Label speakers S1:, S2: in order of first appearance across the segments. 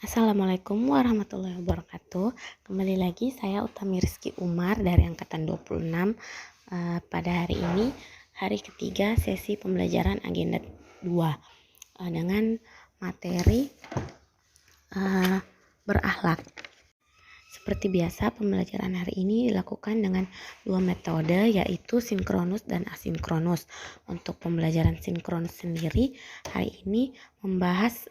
S1: Assalamualaikum warahmatullahi wabarakatuh. Kembali lagi saya Utami Rizky Umar dari angkatan 26. Pada hari ini hari ketiga sesi pembelajaran agenda 2 dengan materi berakhlak. Seperti biasa, pembelajaran hari ini dilakukan dengan dua metode, yaitu sinkronus dan asinkronus. Untuk pembelajaran sinkronus sendiri, hari ini membahas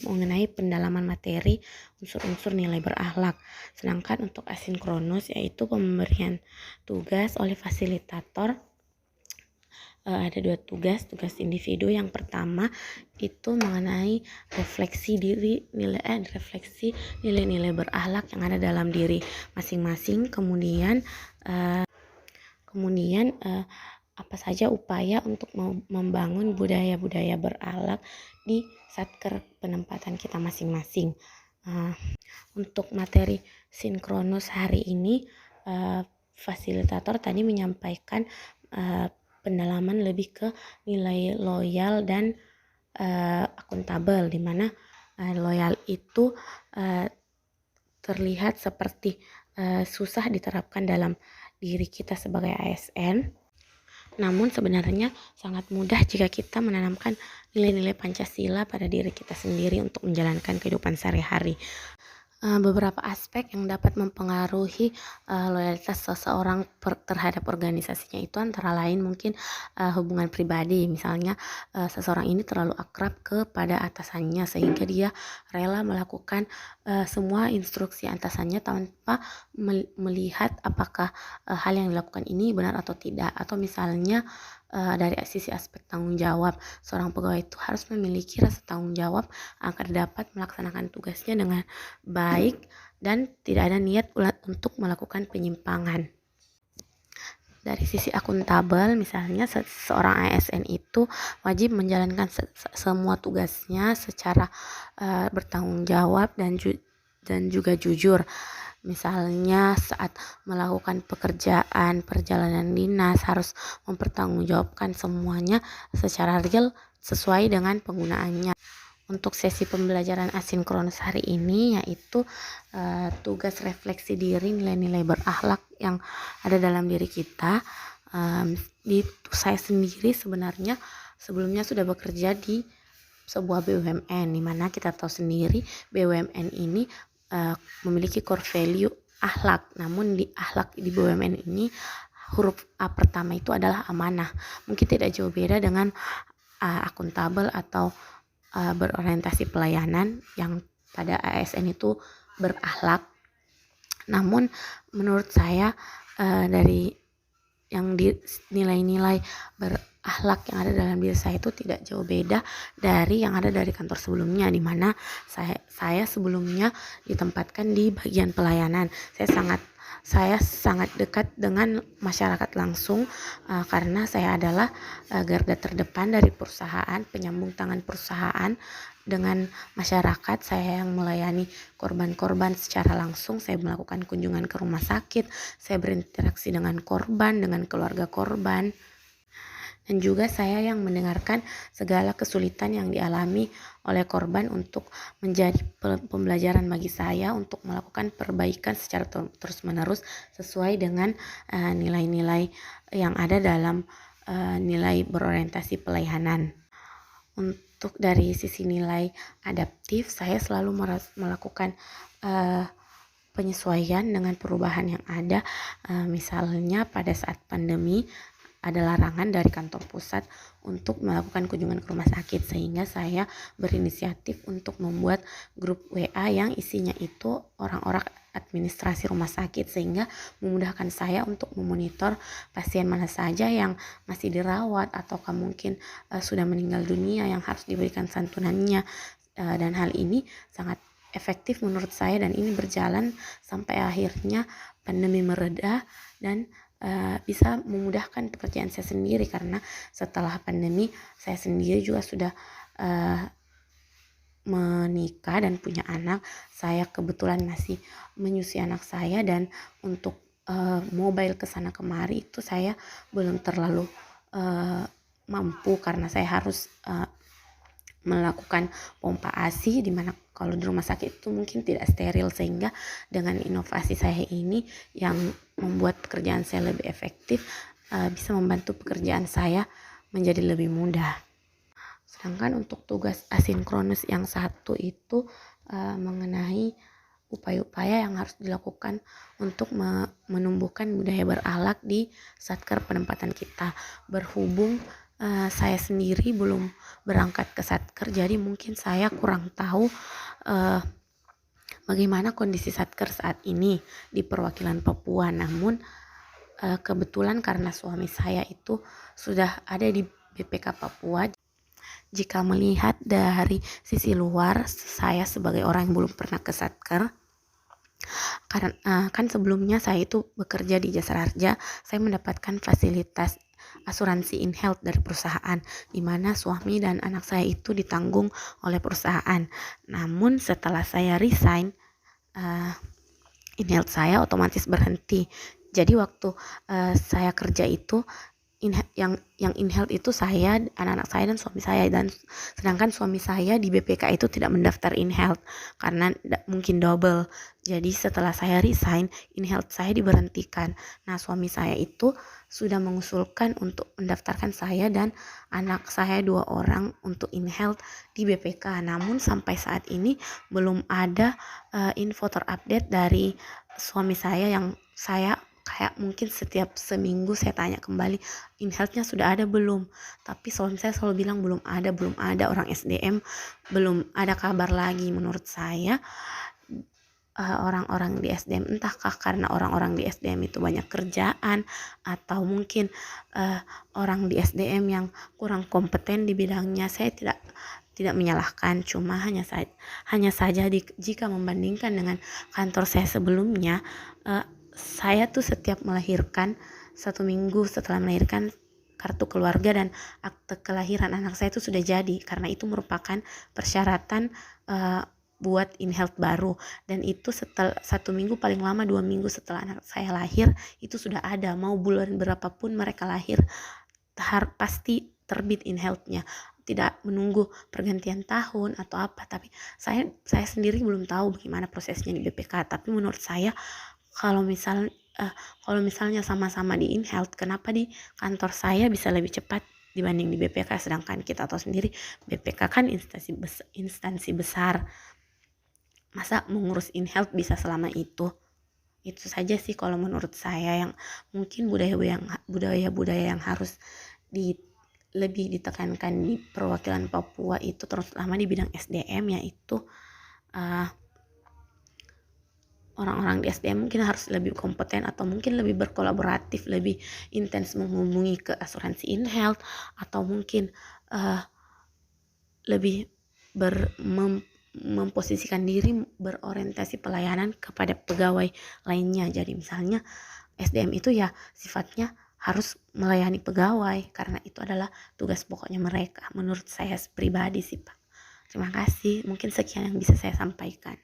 S1: mengenai pendalaman materi unsur-unsur nilai berakhlak. Sedangkan untuk asinkronus, yaitu pemberian tugas oleh fasilitator. Ada dua tugas individu. Yang pertama itu mengenai refleksi nilai-nilai berakhlak yang ada dalam diri masing-masing. Kemudian apa saja upaya untuk membangun budaya-budaya berakhlak di satker penempatan kita masing-masing. Untuk materi sinkronus hari ini, fasilitator tadi menyampaikan pendalaman lebih ke nilai loyal dan akuntabel, di mana loyal itu terlihat seperti susah diterapkan dalam diri kita sebagai ASN. Namun sebenarnya sangat mudah jika kita menanamkan nilai-nilai Pancasila pada diri kita sendiri untuk menjalankan kehidupan sehari-hari. Beberapa aspek yang dapat mempengaruhi loyalitas seseorang terhadap organisasinya itu antara lain mungkin hubungan pribadi. Misalnya seseorang ini terlalu akrab kepada atasannya sehingga dia rela melakukan semua instruksi atasannya tanpa melihat apakah hal yang dilakukan ini benar atau tidak. Atau misalnya dari sisi aspek tanggung jawab, seorang pegawai itu harus memiliki rasa tanggung jawab agar dapat melaksanakan tugasnya dengan baik dan tidak ada niat untuk melakukan penyimpangan. Dari sisi akuntabel, misalnya seorang ASN itu wajib menjalankan semua tugasnya secara bertanggung jawab dan juga jujur. Misalnya saat melakukan pekerjaan perjalanan dinas harus mempertanggungjawabkan semuanya secara real sesuai dengan penggunaannya. Untuk sesi pembelajaran asinkronus hari ini yaitu tugas refleksi diri nilai-nilai berakhlak yang ada dalam diri kita. Saya sendiri sebenarnya sebelumnya sudah bekerja di sebuah BUMN, di mana kita tahu sendiri BUMN ini memiliki core value akhlak. Namun di akhlak di BUMN ini huruf A pertama itu adalah amanah. Mungkin tidak jauh beda dengan akuntabel atau berorientasi pelayanan yang pada ASN itu berakhlak. Namun menurut saya dari yang nilai-nilai berakhlak yang ada dalam diri saya itu tidak jauh beda dari yang ada dari kantor sebelumnya, di mana saya sebelumnya ditempatkan di bagian pelayanan. Saya sangat dekat dengan masyarakat langsung karena saya adalah garda terdepan dari perusahaan, penyambung tangan perusahaan dengan masyarakat. Saya yang melayani korban-korban secara langsung. Saya melakukan kunjungan ke rumah sakit, saya berinteraksi dengan korban, dengan keluarga korban, dan juga saya yang mendengarkan segala kesulitan yang dialami oleh korban untuk menjadi pembelajaran bagi saya untuk melakukan perbaikan secara terus-menerus sesuai dengan nilai-nilai yang ada dalam nilai berorientasi pelayanan. Untuk dari sisi nilai adaptif, saya selalu melakukan penyesuaian dengan perubahan yang ada. Misalnya pada saat pandemi ada larangan dari kantor pusat untuk melakukan kunjungan ke rumah sakit, sehingga saya berinisiatif untuk membuat grup WA yang isinya itu orang-orang administrasi rumah sakit, sehingga memudahkan saya untuk memonitor pasien mana saja yang masih dirawat atau mungkin sudah meninggal dunia yang harus diberikan santunannya. Dan hal ini sangat efektif menurut saya, dan ini berjalan sampai akhirnya pandemi mereda dan bisa memudahkan pekerjaan saya sendiri, karena setelah pandemi saya sendiri juga sudah menikah dan punya anak. Saya kebetulan masih menyusui anak saya, dan untuk mobile kesana kemari itu saya belum terlalu mampu karena saya harus melakukan pompa ASI, di mana Kalau di rumah sakit itu mungkin tidak steril, sehingga dengan inovasi saya ini yang membuat pekerjaan saya lebih efektif, bisa membantu pekerjaan saya menjadi lebih mudah. Sedangkan untuk tugas asinkronus yang satu itu mengenai upaya-upaya yang harus dilakukan untuk menumbuhkan budaya berakhlak di satker penempatan kita. Berhubung saya sendiri belum berangkat ke satker, jadi mungkin saya kurang tahu bagaimana kondisi satker saat ini di perwakilan Papua. Namun kebetulan karena suami saya itu sudah ada di BPK Papua, jika melihat dari sisi luar, saya sebagai orang yang belum pernah ke satker, karena kan sebelumnya saya itu bekerja di Jasa Raja, saya mendapatkan fasilitas asuransi in-health dari perusahaan, di mana suami dan anak saya itu ditanggung oleh perusahaan. Namun setelah saya resign, in-health saya otomatis berhenti. Jadi waktu saya kerja itu yang in-health itu saya, anak-anak saya dan suami saya, dan sedangkan suami saya di BPK itu tidak mendaftar in-health karena mungkin double. Jadi setelah saya resign, in-health saya diberhentikan. Nah, suami saya itu sudah mengusulkan untuk mendaftarkan saya dan anak saya 2 orang untuk in-health di BPK. Namun sampai saat ini belum ada info terupdate dari suami saya, yang saya kayak mungkin setiap seminggu saya tanya kembali, in-health-nya sudah ada belum? Tapi suami saya selalu bilang belum ada, orang SDM belum ada kabar lagi. Menurut saya orang-orang di SDM, entahkah karena orang-orang di SDM itu banyak kerjaan, atau mungkin orang di SDM yang kurang kompeten di bidangnya. Saya tidak menyalahkan, cuma hanya saja jika membandingkan dengan kantor saya sebelumnya, saya tuh setiap melahirkan, 1 minggu setelah melahirkan, kartu keluarga dan akte kelahiran anak saya itu sudah jadi, karena itu merupakan persyaratan buat in-health baru. Dan itu setelah 1 minggu, paling lama 2 minggu setelah anak saya lahir, itu sudah ada. Mau bulan berapapun mereka lahir, pasti terbit in-health-nya, tidak menunggu pergantian tahun atau apa. Tapi saya sendiri belum tahu bagaimana prosesnya di BPK. Tapi menurut saya, kalau misalnya sama-sama di in-health, kenapa di kantor saya bisa lebih cepat dibanding di BPK? Sedangkan kita tahu sendiri BPK kan instansi besar, masa mengurus in-health bisa selama itu? Itu saja sih kalau menurut saya, yang mungkin budaya-budaya yang harus lebih ditekankan di perwakilan Papua itu, terutama di bidang SDM, yaitu orang-orang di SDM mungkin harus lebih kompeten, atau mungkin lebih berkolaboratif, lebih intens menghubungi ke asuransi in-health, atau mungkin lebih memposisikan diri berorientasi pelayanan kepada pegawai lainnya. Jadi misalnya SDM itu ya sifatnya harus melayani pegawai, karena itu adalah tugas pokoknya mereka. Menurut saya pribadi sih, Pak. Terima kasih. Mungkin sekian yang bisa saya sampaikan.